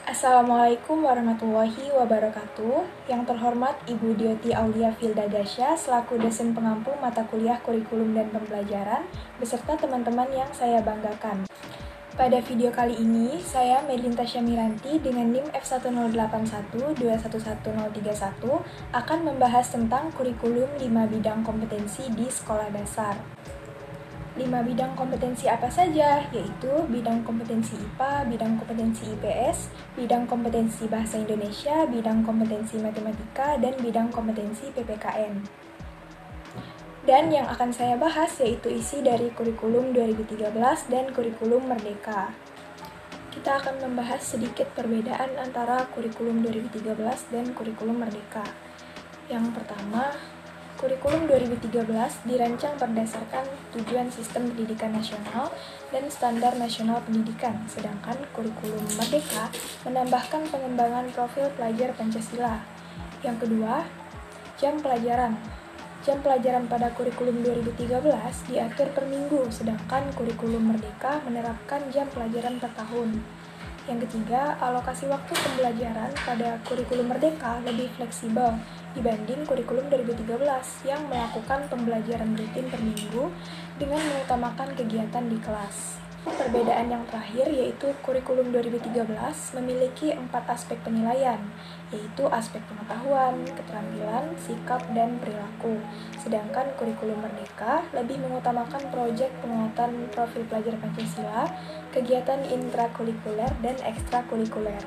Assalamualaikum warahmatullahi wabarakatuh. Yang terhormat Ibu Dyoti Aulia Filda Dasya selaku dosen pengampu mata kuliah kurikulum dan pembelajaran beserta teman-teman yang saya banggakan. Pada video kali ini, saya Medlin Tasya Miranti dengan NIM F1081211031 akan membahas tentang kurikulum 5 bidang kompetensi di sekolah dasar. 5 bidang kompetensi apa saja? Yaitu bidang kompetensi IPA, bidang kompetensi IPS, bidang kompetensi Bahasa Indonesia, bidang kompetensi Matematika, dan bidang kompetensi PPKN. Dan yang akan saya bahas yaitu isi dari kurikulum 2013 dan kurikulum Merdeka. Kita akan membahas sedikit perbedaan antara kurikulum 2013 dan kurikulum Merdeka. Yang pertama, kurikulum 2013 dirancang berdasarkan tujuan sistem pendidikan nasional dan standar nasional pendidikan, sedangkan kurikulum Merdeka menambahkan pengembangan profil pelajar Pancasila. Yang kedua, jam pelajaran. Jam pelajaran pada kurikulum 2013 diatur per minggu, sedangkan kurikulum Merdeka menerapkan jam pelajaran per tahun. Yang ketiga, alokasi waktu pembelajaran pada kurikulum Merdeka lebih fleksibel dibanding kurikulum 2013 yang melakukan pembelajaran rutin per minggu dengan mengutamakan kegiatan di kelas. Perbedaan yang terakhir yaitu kurikulum 2013 memiliki 4 aspek penilaian, yaitu aspek pengetahuan, keterampilan, sikap, dan perilaku. Sedangkan kurikulum Merdeka lebih mengutamakan proyek penguatan profil pelajar Pancasila, kegiatan intrakurikuler, dan ekstrakurikuler.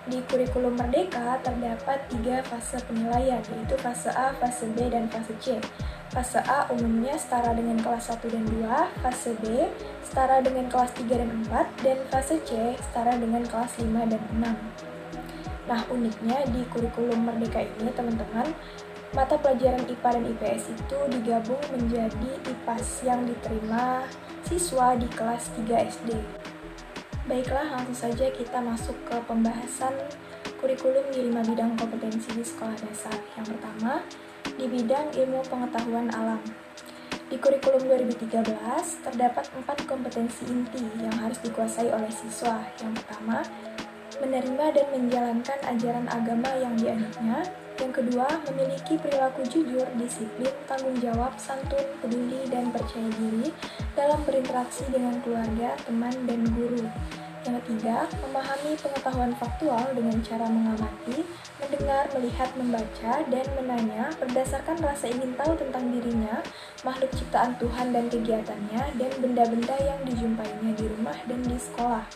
Di kurikulum Merdeka terdapat 3 fase penilaian, yaitu fase A, fase B, dan fase C. Fase A umumnya setara dengan kelas 1 dan 2, fase B setara dengan kelas 3 dan 4, dan fase C setara dengan kelas 5 dan 6. Nah, uniknya di kurikulum Merdeka ini, teman-teman, mata pelajaran IPA dan IPS itu digabung menjadi IPAS yang diterima siswa di kelas 3 SD. Baiklah, langsung saja kita masuk ke pembahasan kurikulum di 5 bidang kompetensi di sekolah dasar. Yang pertama, di bidang ilmu pengetahuan alam. Di kurikulum 2013, terdapat 4 kompetensi inti yang harus dikuasai oleh siswa. Yang pertama, menerima dan menjalankan ajaran agama yang dianutnya. Yang kedua, memiliki perilaku jujur, disiplin, tanggung jawab, santun, peduli, dan percaya diri dalam berinteraksi dengan keluarga, teman, dan guru. Yang ketiga, memahami pengetahuan faktual dengan cara mengamati, mendengar, melihat, membaca, dan menanya berdasarkan rasa ingin tahu tentang dirinya, makhluk ciptaan Tuhan dan kegiatannya, dan benda-benda yang dijumpainya di rumah dan di sekolah.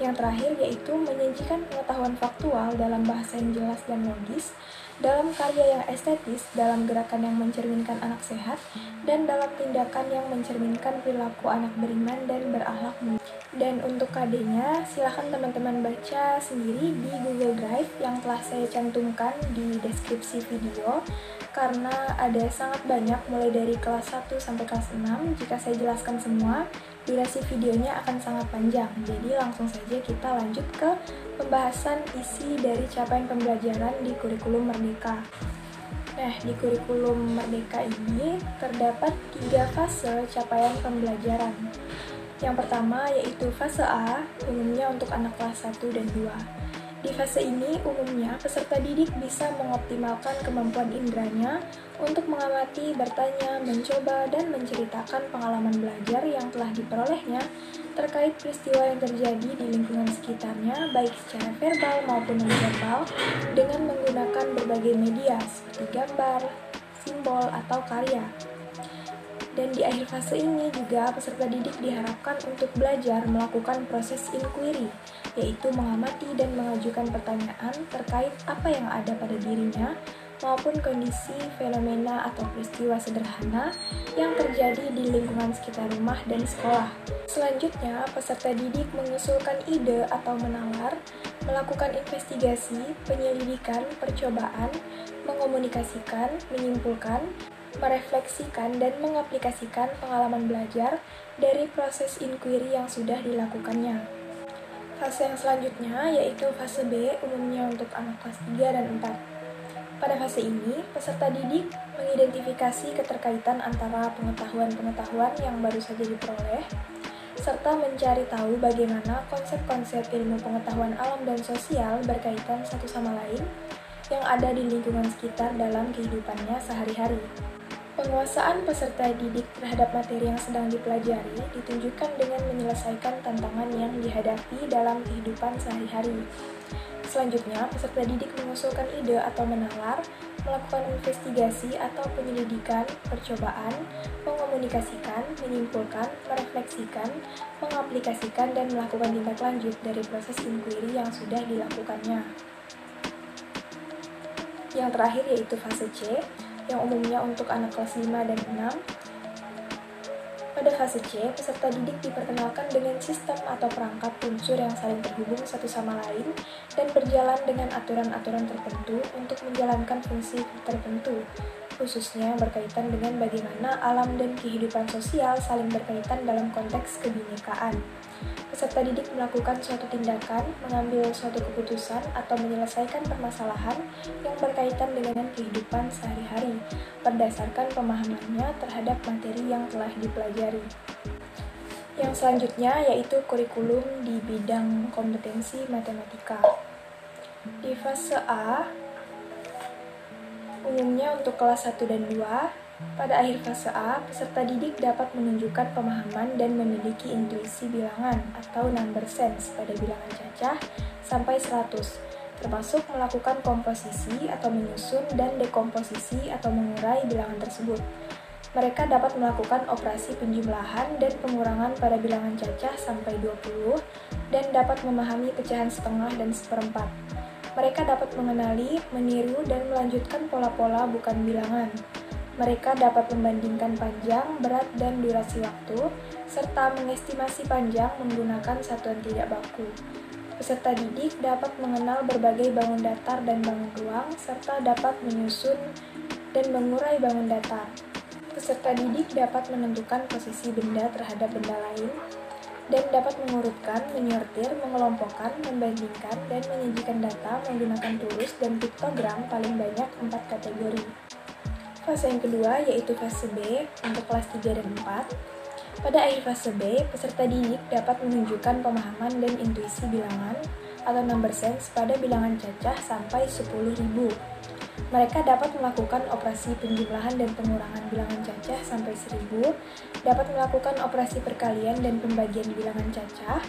Yang terakhir yaitu menyajikan pengetahuan faktual dalam bahasa yang jelas dan logis, dalam karya yang estetis, dalam gerakan yang mencerminkan anak sehat, dan dalam tindakan yang mencerminkan perilaku anak beriman dan berakhlak mulia. Dan untuk KD-nya, silahkan teman-teman baca sendiri di Google Drive yang telah saya cantumkan di deskripsi video, karena ada sangat banyak mulai dari kelas 1 sampai kelas 6. Jika saya jelaskan semua, durasi videonya akan sangat panjang. Jadi langsung saja kita lanjut ke pembahasan isi dari capaian pembelajaran di kurikulum Merdeka. Nah, di kurikulum Merdeka ini terdapat 3 fase capaian pembelajaran. Yang pertama yaitu fase A, umumnya untuk anak kelas 1 dan 2. Di fase ini, umumnya peserta didik bisa mengoptimalkan kemampuan inderanya untuk mengamati, bertanya, mencoba, dan menceritakan pengalaman belajar yang telah diperolehnya terkait peristiwa yang terjadi di lingkungan sekitarnya, baik secara verbal maupun non-verbal, dengan menggunakan berbagai media seperti gambar, simbol, atau karya. Dan di akhir fase ini juga peserta didik diharapkan untuk belajar melakukan proses inquiry, yaitu mengamati dan mengajukan pertanyaan terkait apa yang ada pada dirinya maupun kondisi, fenomena, atau peristiwa sederhana yang terjadi di lingkungan sekitar rumah dan sekolah. Selanjutnya, peserta didik mengusulkan ide atau menawar, melakukan investigasi, penyelidikan, percobaan, mengomunikasikan, menyimpulkan, merefleksikan, dan mengaplikasikan pengalaman belajar dari proses inquiry yang sudah dilakukannya. Fase yang selanjutnya yaitu fase B, umumnya untuk anak kelas 3 dan 4. Pada fase ini, peserta didik mengidentifikasi keterkaitan antara pengetahuan-pengetahuan yang baru saja diperoleh, serta mencari tahu bagaimana konsep-konsep ilmu pengetahuan alam dan sosial berkaitan satu sama lain yang ada di lingkungan sekitar dalam kehidupannya sehari-hari. Penguasaan peserta didik terhadap materi yang sedang dipelajari ditunjukkan dengan menyelesaikan tantangan yang dihadapi dalam kehidupan sehari-hari. Selanjutnya, peserta didik mengusulkan ide atau menalar, melakukan investigasi atau penyelidikan, percobaan, mengomunikasikan, menyimpulkan, merefleksikan, mengaplikasikan, dan melakukan tindak lanjut dari proses inquiry yang sudah dilakukannya. Yang terakhir yaitu fase C, yang umumnya untuk anak kelas 5 dan 6. Pada fase C, peserta didik diperkenalkan dengan sistem atau perangkat unsur yang saling terhubung satu sama lain dan berjalan dengan aturan-aturan tertentu untuk menjalankan fungsi tertentu, khususnya berkaitan dengan bagaimana alam dan kehidupan sosial saling berkaitan dalam konteks kebinekaan. Peserta didik melakukan suatu tindakan, mengambil suatu keputusan, atau menyelesaikan permasalahan yang berkaitan dengan kehidupan sehari-hari berdasarkan pemahamannya terhadap materi yang telah dipelajari. Yang selanjutnya yaitu kurikulum di bidang kompetensi matematika. Di fase A, umumnya untuk kelas 1 dan 2, pada akhir fase A, peserta didik dapat menunjukkan pemahaman dan memiliki intuisi bilangan atau number sense pada bilangan cacah sampai 100, termasuk melakukan komposisi atau menyusun dan dekomposisi atau mengurai bilangan tersebut. Mereka dapat melakukan operasi penjumlahan dan pengurangan pada bilangan cacah sampai 20 dan dapat memahami pecahan setengah dan seperempat. Mereka dapat mengenali, meniru, dan melanjutkan pola-pola bukan bilangan. Mereka dapat membandingkan panjang, berat, dan durasi waktu, serta mengestimasi panjang menggunakan satuan tidak baku. Peserta didik dapat mengenal berbagai bangun datar dan bangun ruang, serta dapat menyusun dan mengurai bangun datar. Peserta didik dapat menentukan posisi benda terhadap benda lain, dan dapat mengurutkan, menyortir, mengelompokkan, membandingkan, dan menyajikan data menggunakan tulis dan piktogram paling banyak 4 kategori. Fase yang kedua yaitu fase B untuk kelas 3 dan 4. Pada akhir fase B, peserta didik dapat menunjukkan pemahaman dan intuisi bilangan atau number sense pada bilangan cacah sampai 10.000. Mereka dapat melakukan operasi penjumlahan dan pengurangan bilangan cacah sampai 1.000, dapat melakukan operasi perkalian dan pembagian bilangan cacah,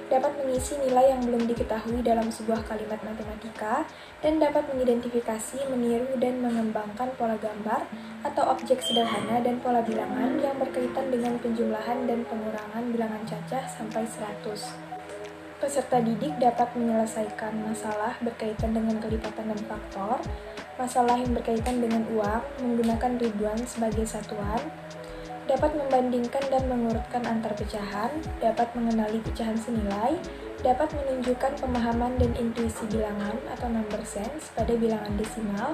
dapat mengisi nilai yang belum diketahui dalam sebuah kalimat matematika, dan dapat mengidentifikasi, meniru, dan mengembangkan pola gambar atau objek sederhana dan pola bilangan yang berkaitan dengan penjumlahan dan pengurangan bilangan cacah sampai 100. Peserta didik dapat menyelesaikan masalah berkaitan dengan kelipatan dan faktor, masalah yang berkaitan dengan uang menggunakan ribuan sebagai satuan, dapat membandingkan dan mengurutkan antar pecahan, dapat mengenali pecahan senilai, dapat menunjukkan pemahaman dan intuisi bilangan atau number sense pada bilangan desimal,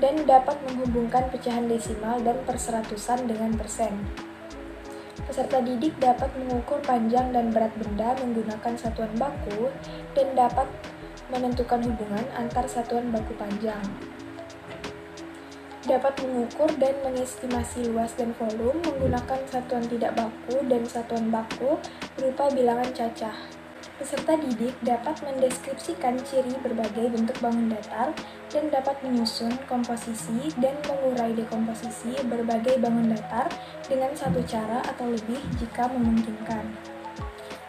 dan dapat menghubungkan pecahan desimal dan perseratusan dengan persen. Peserta didik dapat mengukur panjang dan berat benda menggunakan satuan baku dan dapat menentukan hubungan antar satuan baku panjang. Dapat mengukur dan mengestimasi luas dan volume menggunakan satuan tidak baku dan satuan baku berupa bilangan cacah. Peserta didik dapat mendeskripsikan ciri berbagai bentuk bangun datar dan dapat menyusun komposisi dan mengurai dekomposisi berbagai bangun datar dengan satu cara atau lebih jika memungkinkan.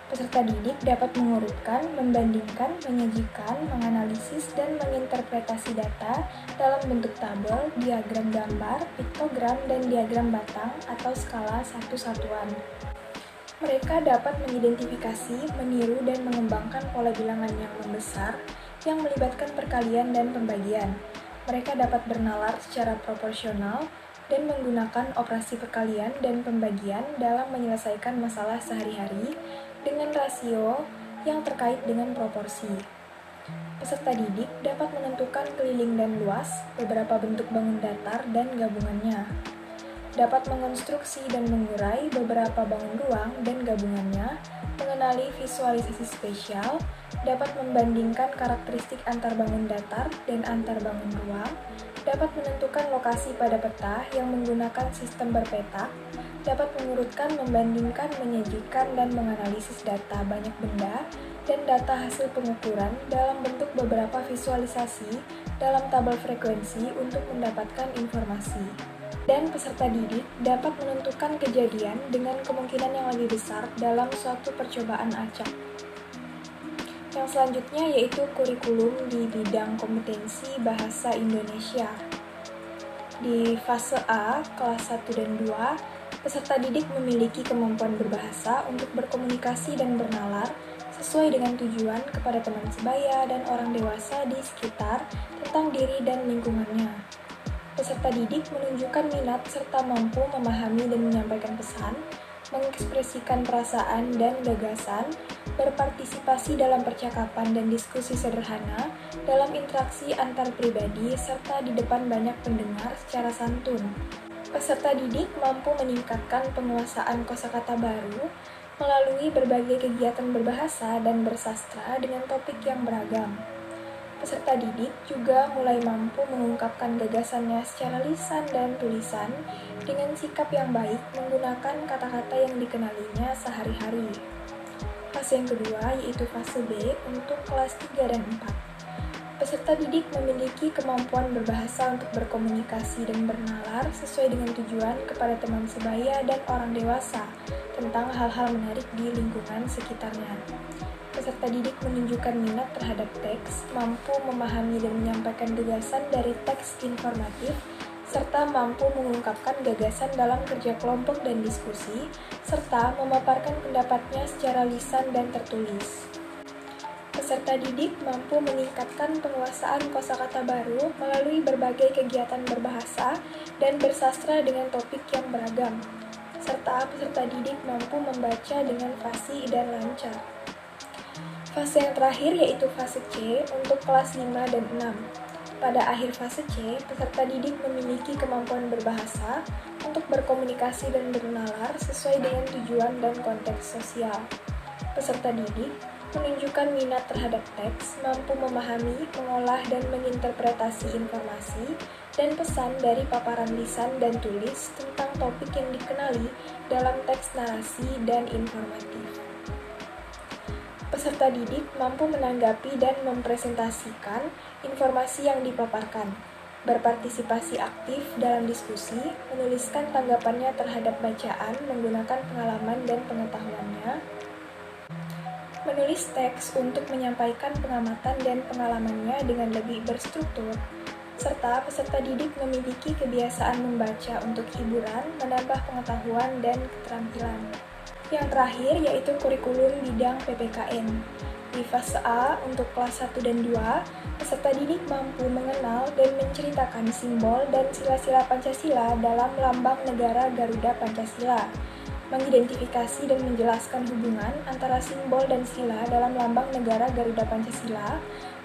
Peserta didik dapat mengurutkan, membandingkan, menyajikan, menganalisis, dan menginterpretasi data dalam bentuk tabel, diagram gambar, piktogram, dan diagram batang atau skala satu satuan. Mereka dapat mengidentifikasi, meniru, dan mengembangkan pola bilangan yang membesar yang melibatkan perkalian dan pembagian. Mereka dapat bernalar secara proporsional dan menggunakan operasi perkalian dan pembagian dalam menyelesaikan masalah sehari-hari dengan rasio yang terkait dengan proporsi. Peserta didik dapat menentukan keliling dan luas, beberapa bentuk bangun datar dan gabungannya. Dapat mengonstruksi dan mengurai beberapa bangun ruang dan gabungannya, mengenali visualisasi spesial, dapat membandingkan karakteristik antar bangun datar dan antar bangun ruang, dapat menentukan lokasi pada peta yang menggunakan sistem berpetak, dapat mengurutkan, membandingkan, menyajikan, dan menganalisis data banyak benda dan data hasil pengukuran dalam bentuk beberapa visualisasi dalam tabel frekuensi untuk mendapatkan informasi. Dan peserta didik dapat menentukan kejadian dengan kemungkinan yang lebih besar dalam suatu percobaan acak. Yang selanjutnya yaitu kurikulum di bidang kompetensi bahasa Indonesia. Di fase A, kelas 1 dan 2, peserta didik memiliki kemampuan berbahasa untuk berkomunikasi dan bernalar sesuai dengan tujuan kepada teman sebaya dan orang dewasa di sekitar tentang diri dan lingkungannya. Peserta didik menunjukkan minat serta mampu memahami dan menyampaikan pesan, mengekspresikan perasaan dan gagasan, berpartisipasi dalam percakapan dan diskusi sederhana, dalam interaksi antar pribadi, serta di depan banyak pendengar secara santun. Peserta didik mampu meningkatkan penguasaan kosakata baru melalui berbagai kegiatan berbahasa dan bersastra dengan topik yang beragam. Peserta didik juga mulai mampu mengungkapkan gagasannya secara lisan dan tulisan dengan sikap yang baik menggunakan kata-kata yang dikenalinya sehari-hari. Fase yang kedua yaitu fase B untuk kelas 3 dan 4. Peserta didik memiliki kemampuan berbahasa untuk berkomunikasi dan bernalar sesuai dengan tujuan kepada teman sebaya dan orang dewasa tentang hal-hal menarik di lingkungan sekitarnya. Peserta didik menunjukkan minat terhadap teks, mampu memahami dan menyampaikan gagasan dari teks informatif, serta mampu mengungkapkan gagasan dalam kerja kelompok dan diskusi, serta memaparkan pendapatnya secara lisan dan tertulis. Peserta didik mampu meningkatkan penguasaan kosakata baru melalui berbagai kegiatan berbahasa dan bersastra dengan topik yang beragam, serta peserta didik mampu membaca dengan fasih dan lancar. Fase yang terakhir yaitu fase C untuk kelas 5 dan 6. Pada akhir fase C, peserta didik memiliki kemampuan berbahasa untuk berkomunikasi dan bernalar sesuai dengan tujuan dan konteks sosial. Peserta didik menunjukkan minat terhadap teks, mampu memahami, mengolah, dan menginterpretasi informasi dan pesan dari paparan lisan dan tulis tentang topik yang dikenali dalam teks narasi dan informatif. Peserta didik mampu menanggapi dan mempresentasikan informasi yang dipaparkan, berpartisipasi aktif dalam diskusi, menuliskan tanggapannya terhadap bacaan menggunakan pengalaman dan pengetahuannya, menulis teks untuk menyampaikan pengamatan dan pengalamannya dengan lebih berstruktur, serta peserta didik memiliki kebiasaan membaca untuk hiburan, menambah pengetahuan dan keterampilan. Yang terakhir yaitu kurikulum bidang PPKN. Di fase A untuk kelas 1 dan 2, peserta didik mampu mengenal dan menceritakan simbol dan sila-sila Pancasila dalam lambang negara Garuda Pancasila, mengidentifikasi dan menjelaskan hubungan antara simbol dan sila dalam lambang negara Garuda Pancasila,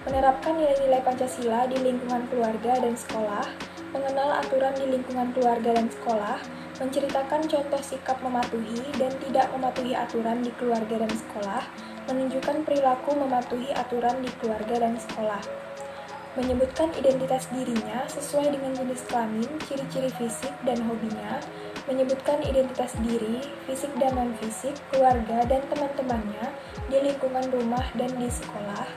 menerapkan nilai-nilai Pancasila di lingkungan keluarga dan sekolah, mengenal aturan di lingkungan keluarga dan sekolah, menceritakan contoh sikap mematuhi dan tidak mematuhi aturan di keluarga dan sekolah, menunjukkan perilaku mematuhi aturan di keluarga dan sekolah, menyebutkan identitas dirinya sesuai dengan jenis kelamin, ciri-ciri fisik, dan hobinya, menyebutkan identitas diri, fisik dan non-fisik, keluarga, dan teman-temannya di lingkungan rumah dan di sekolah,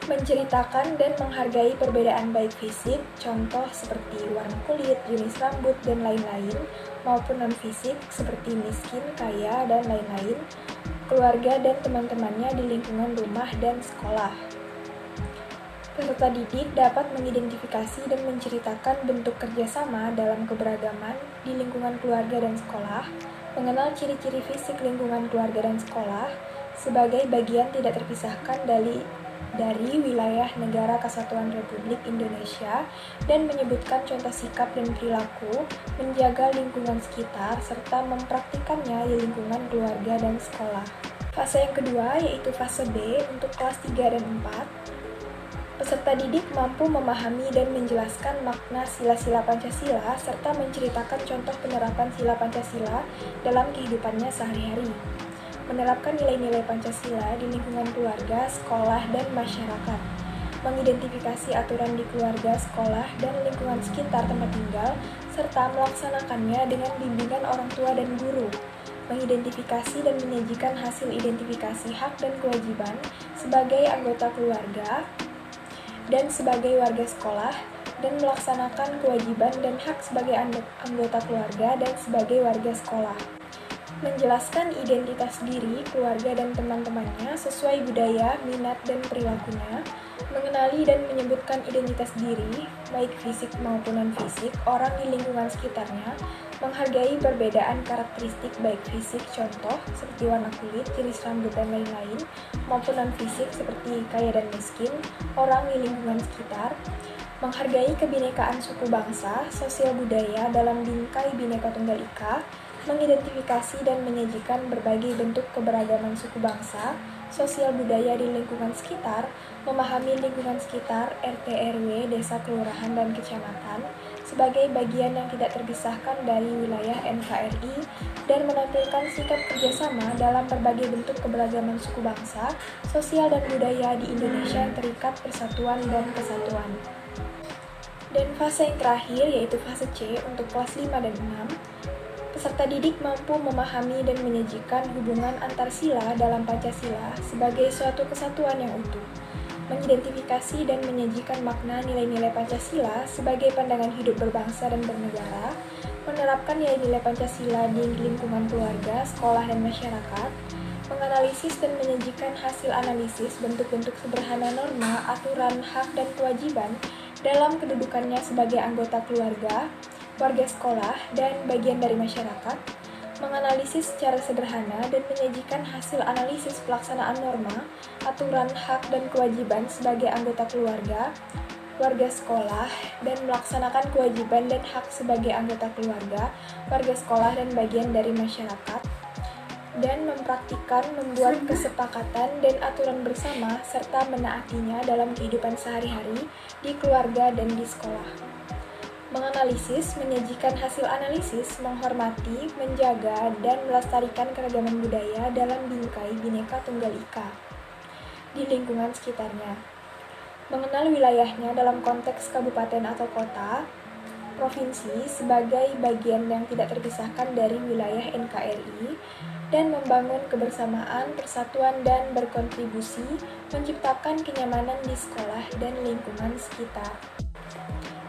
menceritakan dan menghargai perbedaan baik fisik, contoh seperti warna kulit, jenis rambut, dan lain-lain, maupun non-fisik seperti miskin, kaya, dan lain-lain, keluarga dan teman-temannya di lingkungan rumah dan sekolah. Peserta didik dapat mengidentifikasi dan menceritakan bentuk kerjasama dalam keberagaman di lingkungan keluarga dan sekolah, mengenal ciri-ciri fisik lingkungan keluarga dan sekolah sebagai bagian tidak terpisahkan dari wilayah Negara Kesatuan Republik Indonesia dan menyebutkan contoh sikap dan perilaku menjaga lingkungan sekitar serta mempraktikannya di lingkungan keluarga dan sekolah. Fase yang kedua yaitu fase B untuk kelas 3 dan 4. Peserta didik mampu memahami dan menjelaskan makna sila-sila Pancasila serta menceritakan contoh penerapan sila Pancasila dalam kehidupannya sehari-hari. Menerapkan nilai-nilai Pancasila di lingkungan keluarga, sekolah, dan masyarakat, mengidentifikasi aturan di keluarga, sekolah, dan lingkungan sekitar tempat tinggal, serta melaksanakannya dengan bimbingan orang tua dan guru, mengidentifikasi dan menyajikan hasil identifikasi hak dan kewajiban sebagai anggota keluarga dan sebagai warga sekolah, dan melaksanakan kewajiban dan hak sebagai anggota keluarga dan sebagai warga sekolah. Menjelaskan identitas diri, keluarga, dan teman-temannya sesuai budaya, minat, dan perilakunya, mengenali dan menyebutkan identitas diri, baik fisik maupun non-fisik, orang di lingkungan sekitarnya, menghargai perbedaan karakteristik baik fisik, contoh seperti warna kulit, jenis rambut, dan lain-lain, maupun non-fisik seperti kaya dan miskin, orang di lingkungan sekitar, menghargai kebinekaan suku bangsa, sosial budaya dalam bingkai Bhinneka Tunggal Ika, mengidentifikasi dan menyajikan berbagai bentuk keberagaman suku bangsa, sosial budaya di lingkungan sekitar, memahami lingkungan sekitar, RT, RW, desa, kelurahan, dan kecamatan, sebagai bagian yang tidak terpisahkan dari wilayah NKRI, dan menampilkan sikap kerjasama dalam berbagai bentuk keberagaman suku bangsa, sosial dan budaya di Indonesia yang terikat persatuan dan kesatuan. Dan fase yang terakhir, yaitu fase C untuk kelas 5 dan 6, peserta didik mampu memahami dan menyajikan hubungan antar sila dalam Pancasila sebagai suatu kesatuan yang utuh, mengidentifikasi dan menyajikan makna nilai-nilai Pancasila sebagai pandangan hidup berbangsa dan bernegara, menerapkan nilai-nilai Pancasila di lingkungan keluarga, sekolah, dan masyarakat, menganalisis dan menyajikan hasil analisis bentuk-bentuk sederhana norma, aturan, hak, dan kewajiban dalam kedudukannya sebagai anggota keluarga, warga sekolah, dan bagian dari masyarakat, menganalisis secara sederhana dan menyajikan hasil analisis pelaksanaan norma, aturan, hak, dan kewajiban sebagai anggota keluarga, warga sekolah, dan melaksanakan kewajiban dan hak sebagai anggota keluarga, warga sekolah, dan bagian dari masyarakat, dan mempraktikkan membuat kesepakatan dan aturan bersama serta menaatinya dalam kehidupan sehari-hari di keluarga dan di sekolah. Menganalisis, menyajikan hasil analisis, menghormati, menjaga, dan melestarikan keragaman budaya dalam bingkai Bhinneka Tunggal Ika di lingkungan sekitarnya. Mengenal wilayahnya dalam konteks kabupaten atau kota, provinsi sebagai bagian yang tidak terpisahkan dari wilayah NKRI, dan membangun kebersamaan, persatuan, dan berkontribusi menciptakan kenyamanan di sekolah dan lingkungan sekitar.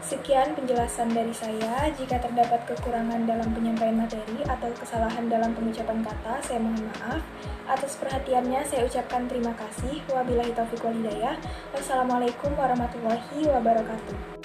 Sekian penjelasan dari saya. Jika terdapat kekurangan dalam penyampaian materi atau kesalahan dalam pengucapan kata, saya mohon maaf. Atas perhatiannya, saya ucapkan terima kasih. Wabillahi taufiq wal hidayah. Wassalamualaikum warahmatullahi wabarakatuh.